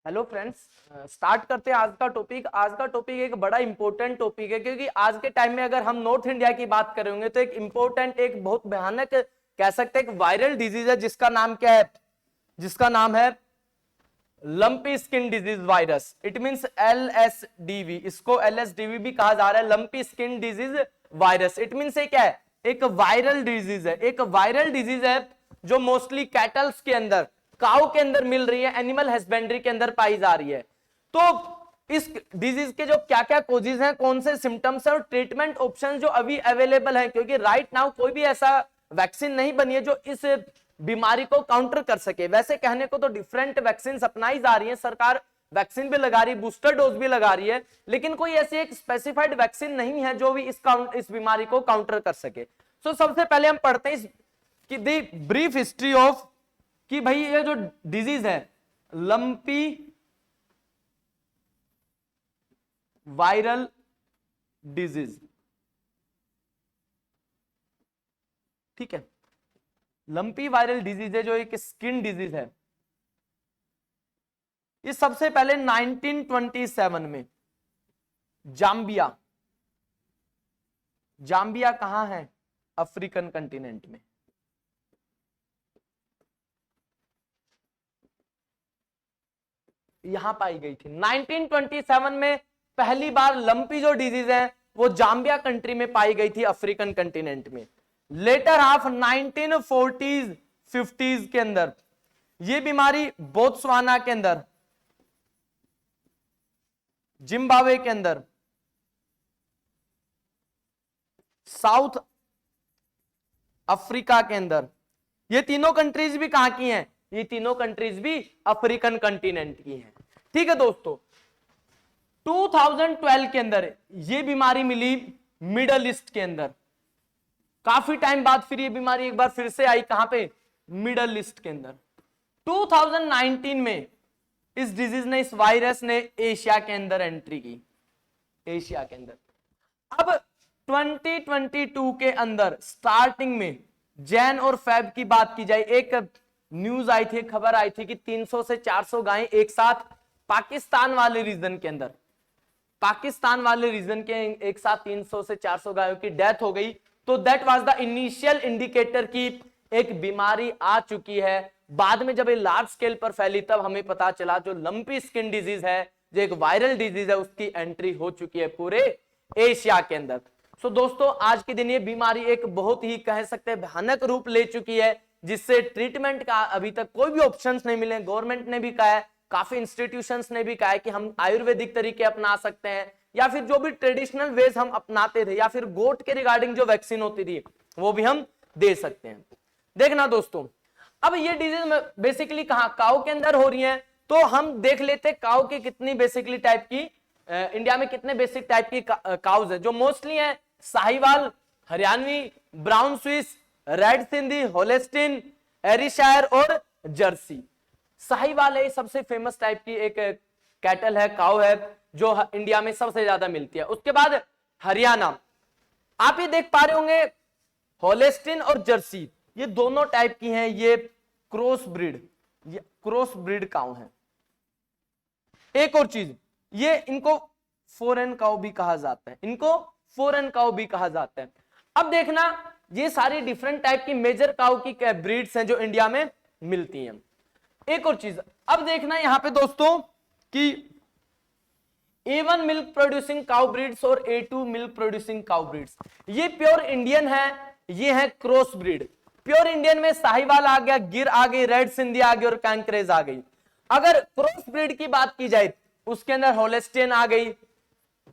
Hello friends, start करते हैं आज का टॉपिक। आज का टॉपिक एक बड़ा इंपॉर्टेंट टॉपिक है, क्योंकि आज के टाइम में अगर हम नॉर्थ इंडिया की बात करेंगे तो एक इंपॉर्टेंट, एक बहुत भयानक कह सकते हैं एक वायरल डिजीज है जिसका नाम क्या है, जिसका नाम है lumpy skin disease virus. It means LSDV, इसको LSDV भी कहा जा रहा है, lumpy skin disease virus. It means क्या है, एक वायरल डिजीज है, एक वायरल डिजीज है जो मोस्टली कैटल्स के अंदर, काऊ के अंदर मिल रही है, एनिमल हस्बेंड्री के अंदर पाई जा रही है। तो इस डिजीज के जो क्या क्या कोजेज हैं, कौन से सिम्टम्स हैं और ट्रीटमेंट ऑप्शन जो अभी अवेलेबल है, क्योंकि राइट नाउ कोई भी ऐसा वैक्सीन नहीं बनी है जो इस बीमारी को काउंटर कर सके। वैसे कहने को तो डिफरेंट वैक्सीन अपनाई जा रही है, सरकार वैक्सीन भी लगा रही है, बूस्टर डोज भी लगा रही है, लेकिन कोई ऐसी एक स्पेसिफाइड वैक्सीन नहीं है जो भी इस बीमारी को काउंटर कर सके। सो सबसे पहले हम पढ़ते हैं कि दी ब्रीफ हिस्ट्री ऑफ, कि भाई ये जो डिजीज है लंपी वायरल डिजीज, ठीक है, लंपी वायरल डिजीज है जो एक स्किन डिजीज है। ये सबसे पहले 1927 में जाम्बिया, जाम्बिया कहां है, अफ्रीकन कंटिनेंट में, यहां पाई गई थी। 1927 में पहली बार लंपी जो डिजीज है वो जाम्बिया कंट्री में पाई गई थी, अफ्रीकन कंटिनेंट में। लेटर हाफ 1940s 50s के अंदर ये बीमारी बोत्सवाना के अंदर, जिम्बाब्वे के अंदर, साउथ अफ्रीका के अंदर, ये तीनों कंट्रीज भी कहां की हैं, ये तीनों कंट्रीज भी अफ्रीकन कंटिनेंट की हैं। ठीक है दोस्तों, 2012 के अंदर ये बीमारी मिली मिडल ईस्ट के अंदर। काफी टाइम बाद फिर ये बीमारी एक बार फिर से आई, कहां पे, मिडल ईस्ट के अंदर। 2019 में इस डिजीज ने, इस वायरस ने एशिया के अंदर एंट्री की, एशिया के अंदर। अब 2022 के अंदर स्टार्टिंग में जैन और फेब की बात की जाए, एक न्यूज आई थी, खबर आई थी कि 300 से 400 गायें एक साथ पाकिस्तान वाले रीजन के अंदर, पाकिस्तान वाले रीजन के एक साथ 300 से 400 गायों की डेथ हो गई। तो that was the initial indicator की एक बीमारी आ चुकी है। बाद में जब ये लार्ज स्केल पर फैली तब हमें पता चला जो लंपी स्किन डिजीज है, जो एक वायरल डिजीज है, उसकी एंट्री हो चुकी है पूरे एशिया के अंदर। सो दोस्तों, आज के दिन ये बीमारी एक बहुत ही कह सकते हैं भयानक रूप ले चुकी है, जिससे ट्रीटमेंट का अभी तक कोई भी ऑप्शंस नहीं मिले। गवर्नमेंट ने भी कहा है, काफी इंस्टीट्यूशंस ने भी कहा है कि हम आयुर्वेदिक तरीके अपना सकते हैं, या फिर जो भी ट्रेडिशनल वेज हम अपनाते थे, या फिर गोट के रिगार्डिंग जो वैक्सीन होती थी वो भी हम दे सकते हैं। देखना दोस्तों, अब ये डिजीज बेसिकली कहां, काऊ के अंदर हो रही है। तो हम देख लेते काऊ के कितनी बेसिकली टाइप की, इंडिया में कितने बेसिक टाइप की काउज है, जो मोस्टली है Sahiwal, Haryanvi, brown Swiss, red Sindhi, Holstein, Ayrshire और जर्सी। साहिवाल है सबसे फेमस टाइप की एक कैटल है, काऊ है, जो इंडिया में सबसे ज्यादा मिलती है। उसके बाद हरियाणा, आप ये देख पा रहे होंगे, होलेस्टिन और जर्सी ये दोनों टाइप की हैं, ये क्रॉस ब्रीड, ये क्रॉस ब्रीड काऊ है। एक और चीज, ये इनको फॉरेन काऊ भी कहा जाता है, इनको फॉरेन काऊ भी कहा जाता है। अब देखना, ये सारी डिफरेंट टाइप की मेजर काऊ की ब्रीड्स हैं जो इंडिया में मिलती हैं। एक और चीज, अब देखना यहां पे दोस्तों कि A1 milk producing cow breeds और A2 milk producing cow breeds, ये प्योर इंडियन है, ये है क्रॉस ब्रीड। प्योर इंडियन में साहिवाल आ गया, गिर आ गई, रेड सिंधी आ गई और कैंकरेज आ गई। अगर क्रॉस ब्रीड की बात की जाए उसके अंदर होलेस्टियन आ गई,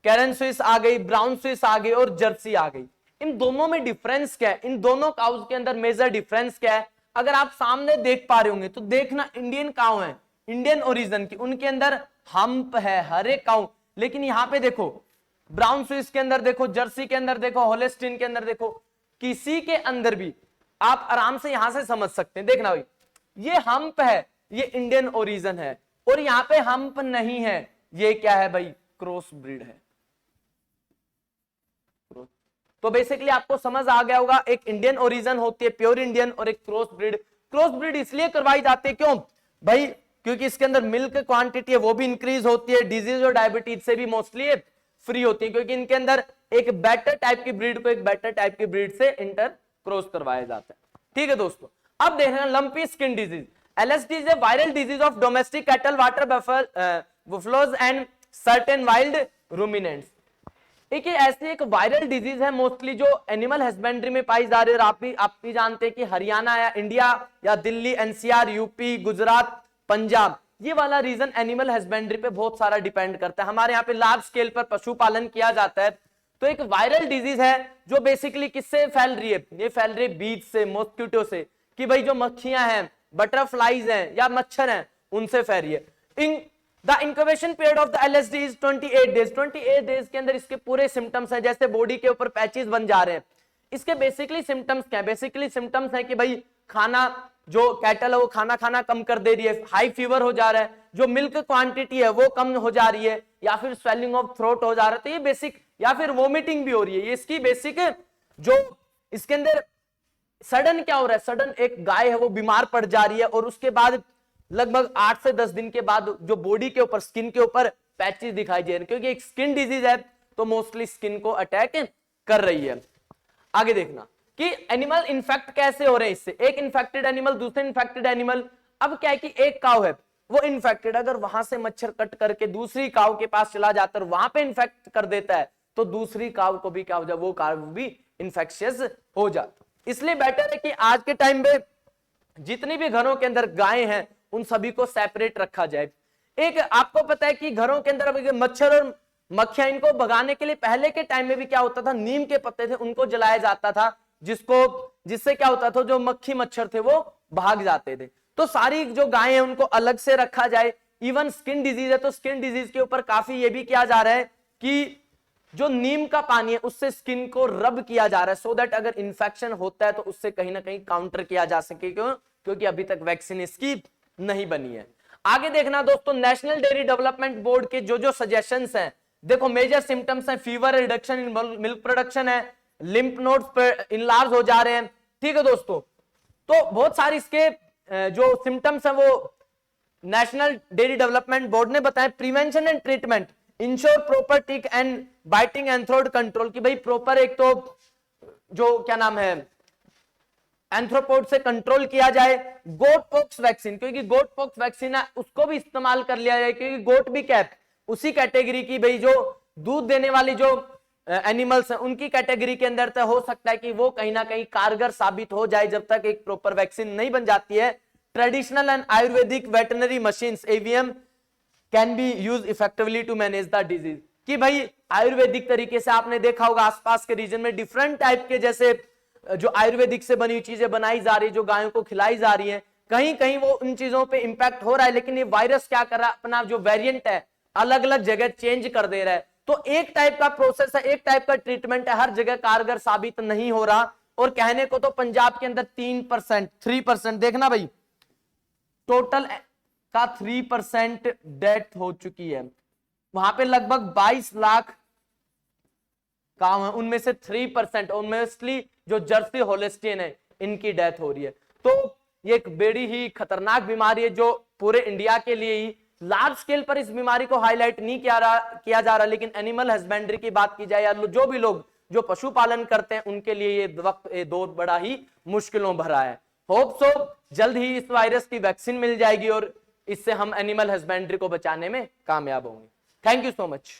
कैरन स्विस आ गई, ब्राउन स्विस आ गई और जर्सी आ गई। इन दोनों में डिफरेंस क्या है, इन दोनों काउज के अंदर मेजर डिफरेंस क्या है, अगर आप सामने देख पा रहे होंगे तो देखना, इंडियन काउ है, इंडियन ओरिजिन की, उनके अंदर हम्प है हर एक काउ। लेकिन यहां पे देखो, ब्राउन स्विस के अंदर देखो, जर्सी के अंदर देखो, होलेस्टिन के अंदर देखो, किसी के अंदर भी आप आराम से यहां से समझ सकते हैं। देखना भाई, ये हम्प है, ये इंडियन ओरिजिन है, और यहां पे हम्प नहीं है, ये क्या है भाई, क्रॉस ब्रीड है। तो बेसिकली आपको समझ आ गया होगा, एक इंडियन ओरिजिन होती है प्योर इंडियन, और एक क्रॉस ब्रीड। क्रॉस ब्रीड इसलिए करवाई जाती है, क्यों भाई, क्योंकि इसके अंदर मिल्क क्वांटिटी है वो भी इंक्रीज होती है, डिजीज और डायबिटीज से भी मोस्टली फ्री होती है, क्योंकि इनके अंदर एक बेटर टाइप की ब्रीड को एक बेटर टाइप की ब्रीड से इंटर क्रॉस करवाया जाता है। ठीक है दोस्तों, अब देख रहे हैं lumpy skin disease. LSD is a viral disease of domestic cattle, water buffaloes and certain wild ruminants. एक ऐसी एक वायरल डिजीज है मोस्टली जो एनिमल हस्बेंड्री में पाई जा रही है। और आप भी जानते हैं कि हरियाणा या इंडिया या दिल्ली, NCR, यूपी, गुजरात, पंजाब, ये वाला रीजन एनिमल हस्बेंड्री पे बहुत सारा डिपेंड करता है। हमारे यहाँ पे लार्ज स्केल पर पशुपालन किया जाता है। तो एक वायरल डिजीज है जो बेसिकली किससे फैल रही है, ये फैल रही है बीज से, मॉस्किटो से, कि भाई जो मक्खियां हैं, बटरफ्लाइज हैं या मच्छर हैं, उनसे फैल रही है। The incubation period of the LSD is 28 days. 28 days के अंदर इसके पूरे सिम्टम्स है, जैसे बॉडी के ऊपर पैचेस बन जा रहे हैं। इसके बेसिकली सिम्टम्स क्या है? बेसिकली सिम्टम्स है कि भाई खाना, जो कैटल है वो खाना खाना कम कर दे रही है, हाई फीवर हो जा रहा है, जो मिल्क क्वांटिटी है वो कम हो जा रही है, या फिर स्वेलिंग ऑफ थ्रोट हो जा रहा है, तो ये बेसिक, या फिर वोमिटिंग भी हो रही है। ये इसकी बेसिक जो इसके अंदर सडन क्या हो रहा है, सडन एक गाय है वो बीमार पड़ जा रही है और उसके बाद लगभग 8 से 10 दिन के बाद जो बॉडी के ऊपर, स्किन के ऊपर पैचेस दिखाई दे रहे हैं, क्योंकि एक स्किन डिजीज है तो मोस्टली स्किन को अटैक कर रही है। आगे देखना कि एनिमल इन्फेक्ट कैसे हो रहे हैं इससे, एक इन्फेक्टेड एनिमल दूसरे इन्फेक्टेड एनिमल। अब क्या है कि एक काव है वो इन्फेक्टेड, अगर वहां से मच्छर कट करके दूसरी काव के पास चला जाता है और वहां पे इन्फेक्ट कर देता है, तो दूसरी काव को भी क्या हो जाए, वो काव भी इन्फेक्शियस हो जाता। इसलिए बेटर है कि आज के टाइम पे जितनी भी घरों के अंदर गायें हैं उन सभी को सेपरेट रखा जाए। एक आपको पता है कि घरों के अंदर मच्छर और मक्खियां, इनको भगाने के लिए पहले के टाइम में भी क्या होता था, नीम के पत्ते थे उनको जलाया जाता था, जिससे क्या होता था, जो मक्खी मच्छर थे वो भाग जाते थे। तो सारी जो गायें हैं उनको अलग से रखा जाए। इवन स्किन डिजीज है तो स्किन डिजीज के ऊपर काफी ये भी किया जा रहा है कि जो नीम का पानी है उससे स्किन को रब किया जा रहा है, सो दैट अगर इंफेक्शन होता है तो उससे कहीं ना कहीं काउंटर किया जा सके। क्यों? क्योंकि अभी तक वैक्सीन इसकी नहीं बनी है। आगे देखना दोस्तों, नेशनल डेयरी डेवलपमेंट बोर्ड के जो सजेशंस हैं, देखो मेजर सिम्टम्स हैं, fever, reduction in milk production है, लिम्फ नोड्स इनलार्ज हो जा रहे हैं। ठीक है दोस्तों, तो बहुत सारे इसके जो सिम्टम्स हैं वो नेशनल डेयरी डेवलपमेंट बोर्ड ने बताया। Prevention and treatment, ensure proper tick and biting arthropod control, कि भाई प्रॉपर एक तो जो क्या नाम है एंथ्रोपोड से कंट्रोल किया जाए। गोट पॉक्स वैक्सीन, क्योंकि गोट पॉक्स वैक्सीन है उसको भी इस्तेमाल कर लिया जाए, क्योंकि गोट भी कैप उसी कैटेगरी की, भाई जो दूध देने वाली जो एनिमल्स हैं उनकी कैटेगरी के अंदर तो हो सकता है कि वो कहीं ना कहीं कारगर साबित हो जाए जब तक एक प्रॉपर वैक्सीन नहीं बन जाती है। Traditional and Ayurvedic veterinary medicines AVM can be use effectively to manage the disease, कि भाई आयुर्वेदिक तरीके से आपने देखा होगा आसपास के रीजन में डिफरेंट टाइप के जैसे जो आयुर्वेदिक से बनी हुई चीजें बनाई जा रही है, जो गायों को खिलाई जा रही है, कहीं कहीं वो उन चीजों पे इंपैक्ट हो रहा है, लेकिन ये वायरस क्या कर रहा है, अपना जो वेरिएंट है अलग अलग जगह चेंज कर दे रहा है। तो एक टाइप का प्रोसेस है, एक टाइप का ट्रीटमेंट है, हर जगह कारगर साबित नहीं हो रहा। और कहने को तो पंजाब के अंदर 3% देखना भाई, टोटल का 3% डेथ हो चुकी है, वहां पे लगभग 22 लाख काम है, उनमें से 3% और मोस्टली जो जर्सी होल्स्टीन है इनकी डेथ हो रही है। तो ये एक बड़ी ही खतरनाक बीमारी है जो पूरे इंडिया के लिए ही लार्ज स्केल पर इस बीमारी को हाईलाइट नहीं किया जा रहा, लेकिन एनिमल हस्बेंड्री की बात की जाए या जो भी लोग जो पशुपालन करते हैं उनके लिए ये वक्त ये दौर बड़ा ही मुश्किलों भरा है। होप सो जल्द ही इस वायरस की वैक्सीन मिल जाएगी और इससे हम एनिमल हस्बेंड्री को बचाने में कामयाब होंगे। Thank you so much.